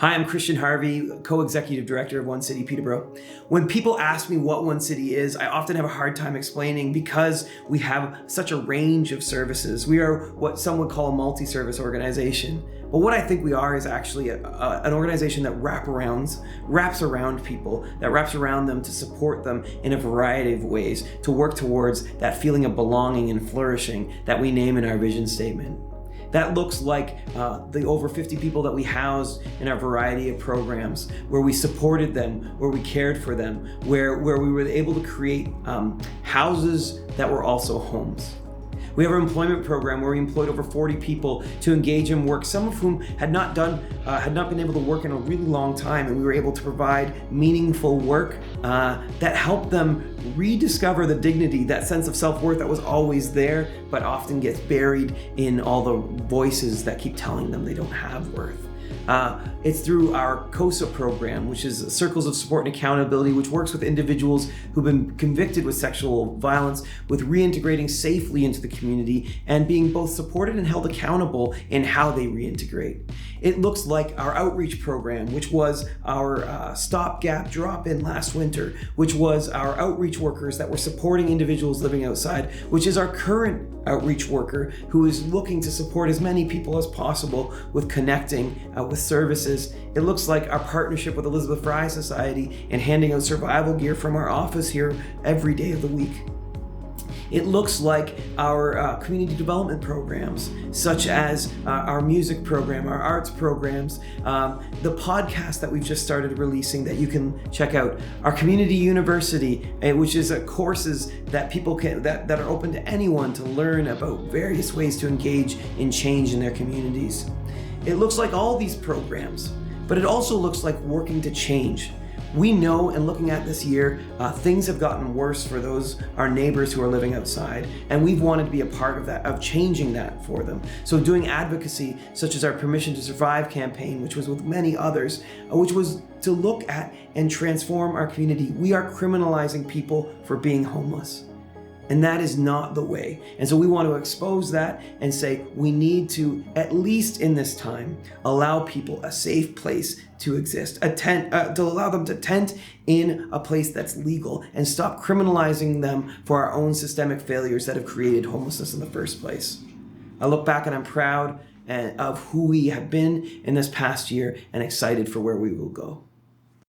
Hi, I'm Christian Harvey, co-executive director of One City Peterborough. When people ask me what One City is, I often have a hard time explaining because we have such a range of services. We are what some would call a multi-service organization. But what I think we are is actually an organization that wraps around people, that wraps around them to support them in a variety of ways, to work towards that feeling of belonging and flourishing that we name in our vision statement. That looks like the over 50 people that we housed in our variety of programs, where we supported them, where we cared for them, where we were able to create houses that were also homes. We have our employment program where we employed over 40 people to engage in work, some of whom had not been able to work in a really long time, and we were able to provide meaningful work that helped them rediscover the dignity, that sense of self-worth that was always there, but often gets buried in all the voices that keep telling them they don't have worth. It's through our COSA program, which is Circles of Support and Accountability, which works with individuals who've been convicted with sexual violence, with reintegrating safely into the community and being both supported and held accountable in how they reintegrate. It looks like our outreach program, which was our stopgap drop-in last winter, which was our outreach workers that were supporting individuals living outside, which is our current outreach worker who is looking to support as many people as possible with connecting with services. It looks like our partnership with Elizabeth Fry Society and handing out survival gear from our office here every day of the week. It looks like our community development programs, such as our music program, our arts programs, the podcast that we've just started releasing that you can check out, our community university, which is courses that people that are open to anyone to learn about various ways to engage in change in their communities. It looks like all these programs, but it also looks like working to change. We know, and looking at this year, things have gotten worse for our neighbors who are living outside, and we've wanted to be a part of that, of changing that for them. So doing advocacy, such as our Permission to Survive campaign, which was with many others, which was to look at and transform our community. We are criminalizing people for being homeless. And that is not the way. And so we want to expose that and say we need to, at least in this time, allow people a safe place to exist, to allow them to tent in a place that's legal and stop criminalizing them for our own systemic failures that have created homelessness in the first place. I look back and I'm proud of who we have been in this past year and excited for where we will go.